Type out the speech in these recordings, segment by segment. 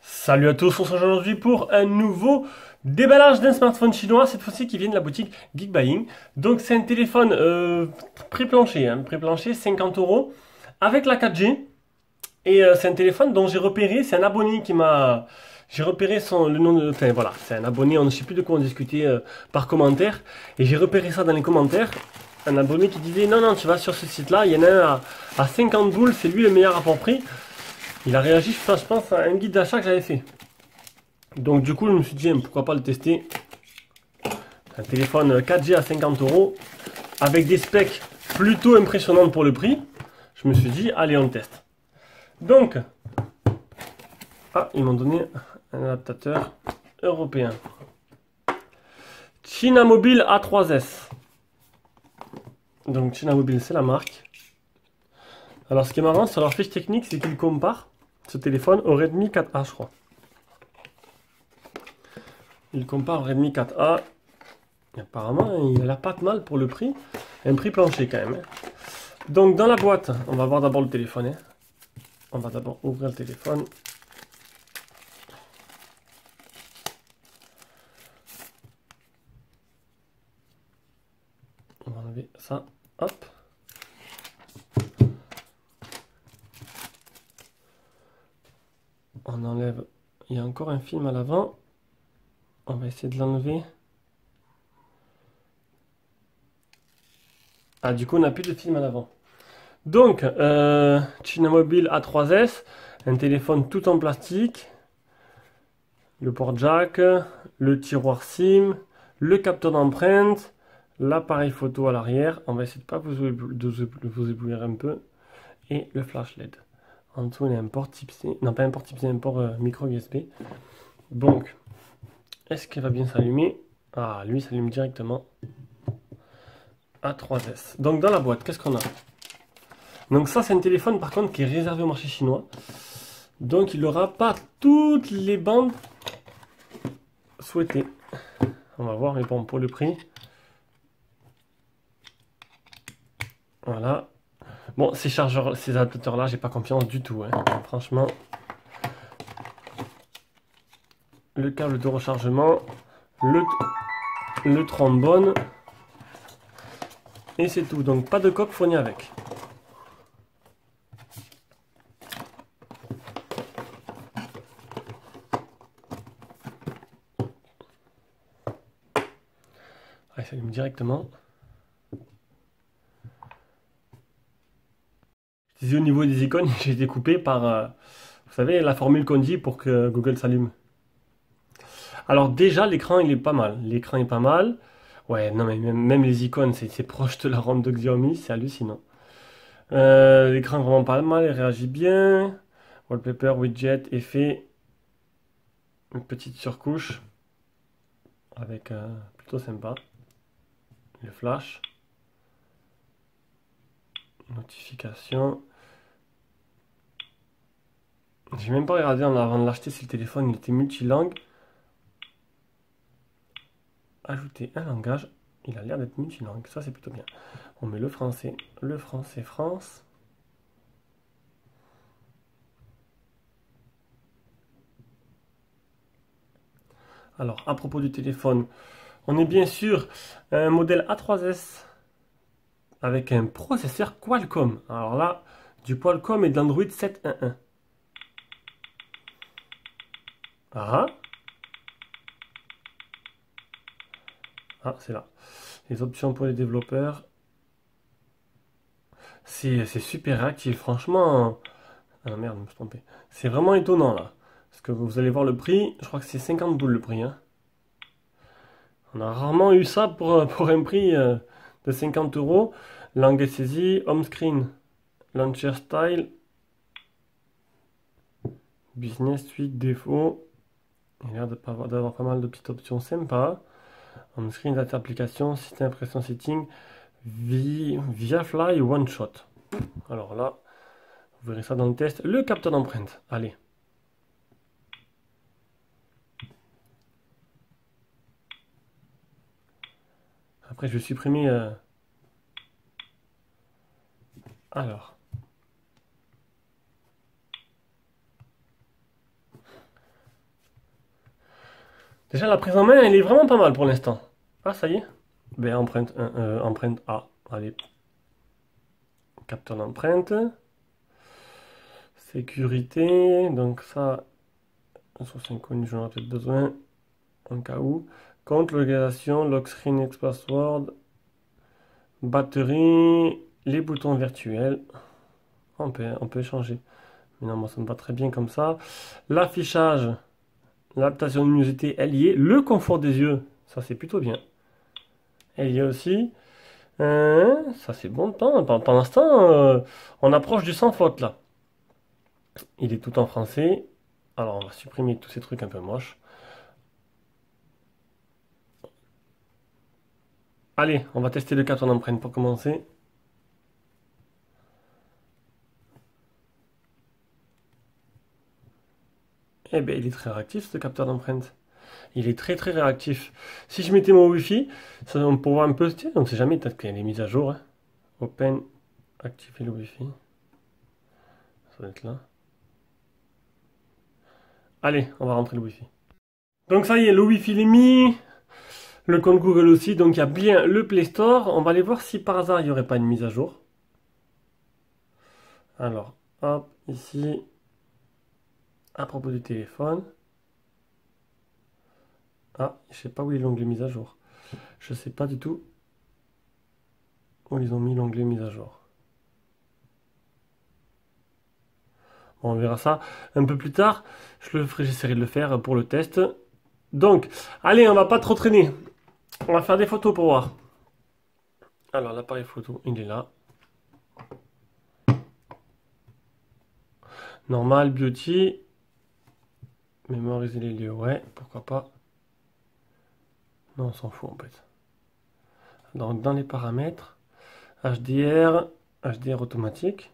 Salut à tous, on se retrouve aujourd'hui pour un nouveau déballage d'un smartphone chinois, cette fois-ci qui vient de la boutique Geekbuying. Donc c'est un téléphone pré-plancher, pré-plancher 50 euros avec la 4G. Et c'est un téléphone dont j'ai repéré, c'est un abonné qui m'a... J'ai repéré le nom de... Enfin voilà, c'est un abonné, on ne sait plus de quoi on discutait par commentaire. Et j'ai repéré ça dans les commentaires. Un abonné qui disait non, non, tu vas sur ce site-là, il y en a un à 50 boules, c'est lui le meilleur rapport prix. Il a réagi, je pense, à un guide d'achat que j'avais fait. Donc du coup, je me suis dit, pourquoi pas le tester. Un téléphone 4G à 50 euros, avec des specs plutôt impressionnantes pour le prix. Je me suis dit, allez, on teste. Donc, ils m'ont donné un adaptateur européen. China Mobile A3S. Donc China Mobile, c'est la marque. Alors ce qui est marrant sur leur fiche technique, c'est qu'ils comparent ce téléphone au Redmi 4A, je crois. Ils comparent au Redmi 4A. Et apparemment, il a l'air pas de mal pour le prix. Un prix plancher quand même. Donc dans la boîte, on va voir d'abord le téléphone. On va d'abord ouvrir le téléphone. On va enlever ça. Hop. On enlève. Il y a encore un film à l'avant. On va essayer de l'enlever. Ah, du coup, on n'a plus de film à l'avant. Donc, China Mobile A3S, un téléphone tout en plastique, le port jack, le tiroir SIM, le capteur d'empreinte, l'appareil photo à l'arrière. On va essayer de pas vous éblouir un peu. Et le flash LED. En dessous, il y a un port type C. Non, pas un port type C, un port micro USB. Donc, est-ce qu'il va bien s'allumer? Ah, lui, il s'allume directement. A3S. Donc, dans la boîte, qu'est-ce qu'on a? Donc ça, c'est un téléphone, par contre, qui est réservé au marché chinois. Donc, il n'aura pas toutes les bandes souhaitées. On va voir, mais bon, pour le prix. Voilà. Bon, ces chargeurs, ces adaptateurs-là, j'ai pas confiance du tout. Franchement. Le câble de rechargement. Le trombone. Et c'est tout. Donc, pas de coque fournie avec. Il s'allume directement. Je disais au niveau des icônes, j'ai été coupé par, vous savez, la formule qu'on dit pour que Google s'allume. Alors déjà, l'écran, il est pas mal. L'écran est pas mal. Ouais, non, mais même les icônes, c'est proche de la ROM de Xiaomi, c'est hallucinant. L'écran est vraiment pas mal, il réagit bien. Wallpaper, widget, effet. Une petite surcouche. Avec plutôt sympa. Le flash. Notification. J'ai même pas regardé avant de l'acheter si le téléphone il était multilangue. Ajouter un langage. Il a l'air d'être multilangue, ça c'est plutôt bien. On met le français France. Alors, à propos du téléphone, on est bien sûr un modèle A3S avec un processeur Qualcomm. Alors là, du Qualcomm et de l'Android 7.1.1. Ah, c'est là. Les options pour les développeurs. C'est super actif, franchement. Ah merde, je me suis trompé. C'est vraiment étonnant là. Parce que vous allez voir le prix, je crois que c'est 50 boules le prix. On a rarement eu ça pour un prix de 50 euros. Langue saisie, home screen, launcher style, business, suite, défaut. Il a l'air d'avoir pas mal de petites options sympas. Home screen, data application, système impression setting, via fly, one shot. Alors là, vous verrez ça dans le test. Le capteur d'empreinte. Allez. Après, je vais supprimer. Alors. Déjà, la prise en main, elle est vraiment pas mal pour l'instant. Ah, ça y est. Ben, empreinte, empreinte A. Allez, capteur d'empreinte. Sécurité. Donc ça, source inconnue, j'en aurais peut-être besoin. En cas où. Compte, localisation, lock screen, X password. Batterie. Les boutons virtuels. On peut changer. Mais non, moi ça me va très bien comme ça. L'affichage. L'adaptation de luminosité, elle y est. Le confort des yeux, ça c'est plutôt bien. Elle y est aussi. Ça c'est bon. Pendant l'instant, on approche du sans faute là. Il est tout en français. Alors on va supprimer tous ces trucs un peu moches. Allez, on va tester le capteur d'empreinte pour commencer. Eh bien, il est très réactif ce capteur d'empreinte. Il est très très réactif. Si je mettais mon Wi-Fi, ça, on pourrait voir un peu. Tiens, on ne sait jamais, peut-être qu'il y a des mises à jour. Hein. Open, activer le Wi-Fi. Ça doit être là. Allez, on va rentrer le Wi-Fi. Donc ça y est, le Wi-Fi est mis. Le compte Google aussi. Donc il y a bien le Play Store. On va aller voir si par hasard il n'y aurait pas une mise à jour. Alors, hop, ici. À propos du téléphone. Ah, je sais pas où est l'onglet mise à jour. Je sais pas du tout où ils ont mis l'onglet mise à jour. Bon, on verra ça un peu plus tard. J'essaierai de le faire pour le test. Donc, allez, on va pas trop traîner. On va faire des photos pour voir. Alors, l'appareil photo, il est là. Normal, beauty. Mémoriser les lieux, ouais, pourquoi pas. Non, on s'en fout en fait. Donc, dans les paramètres, HDR automatique.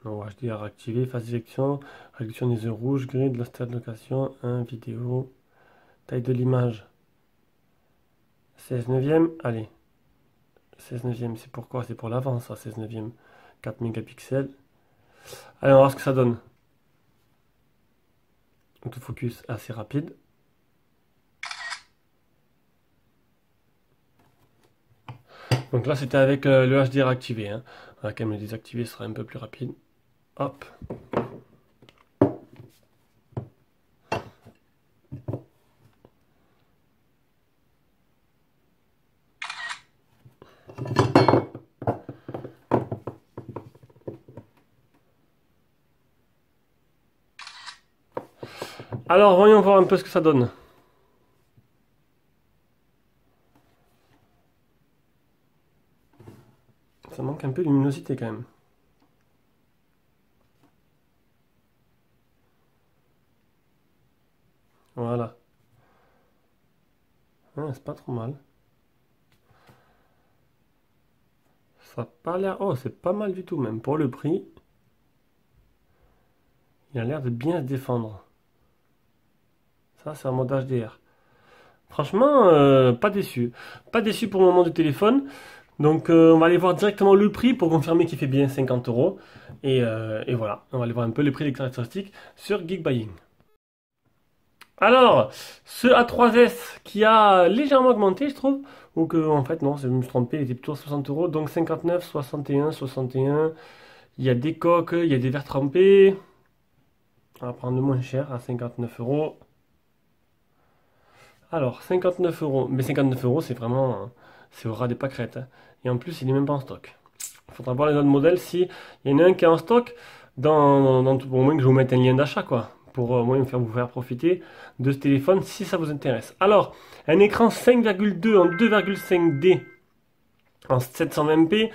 Non, HDR activé, phase d'éjection, réduction des yeux rouges, gris de la stade de location, 1, vidéo, taille de l'image, 16 neuvième, allez, 16 neuvième, c'est pourquoi? C'est pour l'avant ça, 16 neuvième, 4 mégapixels. Allez, on va voir ce que ça donne. Autofocus assez rapide. Donc là, c'était avec le HDR activé. Hein. On va quand même le désactiver, ce sera un peu plus rapide. Hop. Alors, voyons voir un peu ce que ça donne. Ça manque un peu de luminosité quand même. Voilà. C'est pas trop mal. Ça n'a pas l'air... Oh, c'est pas mal du tout même. Pour le prix, il a l'air de bien se défendre. Ça, c'est un mode HDR. Franchement, pas déçu. Pas déçu pour le moment du téléphone. Donc, on va aller voir directement le prix pour confirmer qu'il fait bien 50 euros. Et voilà, on va aller voir un peu les prix des caractéristiques sur Geekbuying. Alors, ce A3S qui a légèrement augmenté, je trouve. Ou que, en fait, non, je me suis trompé, il était plutôt à 60 euros. Donc 59, 61, 61. Il y a des coques, il y a des verres trempés. On va prendre le moins cher à 59 euros. Alors, 59 euros. Mais 59 euros, c'est vraiment. C'est au ras des pâquerettes. Hein. Et en plus, il n'est même pas en stock. Il faudra voir les autres modèles si il y en a un qui est en stock. Au moins que je vous mette un lien d'achat, quoi. Pour au moins vous faire profiter de ce téléphone si ça vous intéresse. Alors, un écran 5,2 en 2,5D en 720p.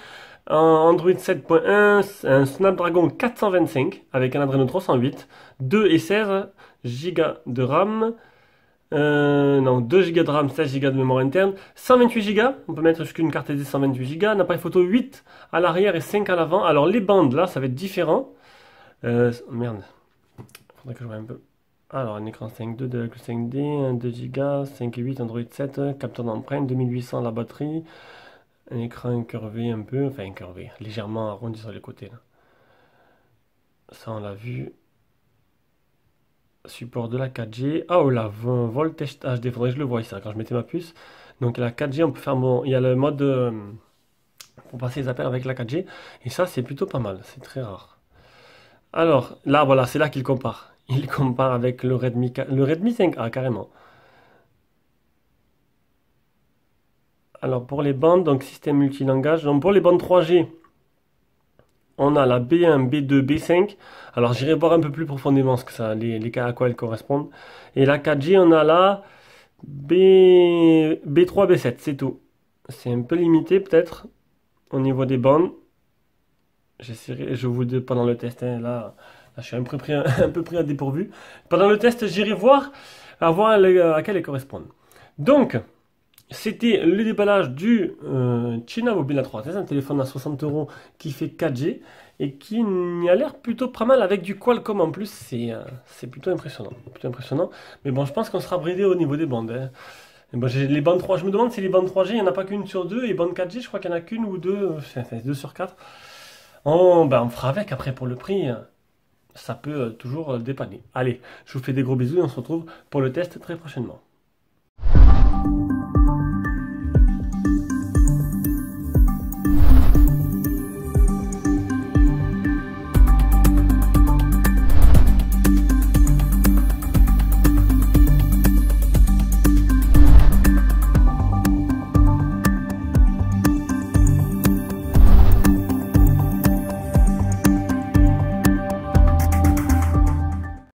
En Android 7.1, un Snapdragon 425 avec un Adreno 308, 2 et 16 Go de RAM. Non, 2 Go de RAM, 16 Go de mémoire interne, 128 Go, on peut mettre jusqu'une carte SD 128 Go, un appareil photo 8 à l'arrière et 5 à l'avant. Alors les bandes là, ça va être différent. Merde, faudrait que je vois un peu. Alors un écran 5.2, 2,5D, 2 Go, 5 et 8, Android 7, capteur d'empreinte, 2800 la batterie, un écran incurvé un peu, enfin incurvé, légèrement arrondi sur les côtés là. Ça on l'a vu. Support de la 4G. Ah, oh là, Voltage HD, faudrait que je le voie ça quand je mettais ma puce. Donc la 4G, on peut faire il y a le mode pour passer les appels avec la 4G. Et ça, c'est plutôt pas mal, c'est très rare. Alors, là, voilà, c'est là qu'il compare. Il compare avec le le Redmi 5A, carrément. Alors, pour les bandes, donc système multilangage. Donc, pour les bandes 3G, on a la B1, B2, B5. Alors, j'irai voir un peu plus profondément ce que ça, les cas à quoi elles correspondent. Et la 4G, on a la B3, B7, c'est tout. C'est un peu limité, peut-être, au niveau des bandes. J'essaierai, je vous dis pendant le test, hein, là, je suis un peu pris, un peu pris à dépourvu. Pendant le test, j'irai voir, à quelle elles correspondent. Donc, c'était le déballage du China Mobile A3. C'est un téléphone à 60 euros qui fait 4G et qui a l'air plutôt pas mal avec du Qualcomm en plus. C'est plutôt impressionnant. Plutôt impressionnant. Mais bon, je pense qu'on sera bridé au niveau des bandes, hein. Et bon, j'ai les bandes 3, je me demande si les bandes 3G, il n'y en a pas qu'une sur deux. Et bandes 4G, je crois qu'il n'y en a qu'une ou deux, enfin, deux sur quatre. Oh, ben, on fera avec après pour le prix. Ça peut toujours dépanner. Allez, je vous fais des gros bisous et on se retrouve pour le test très prochainement.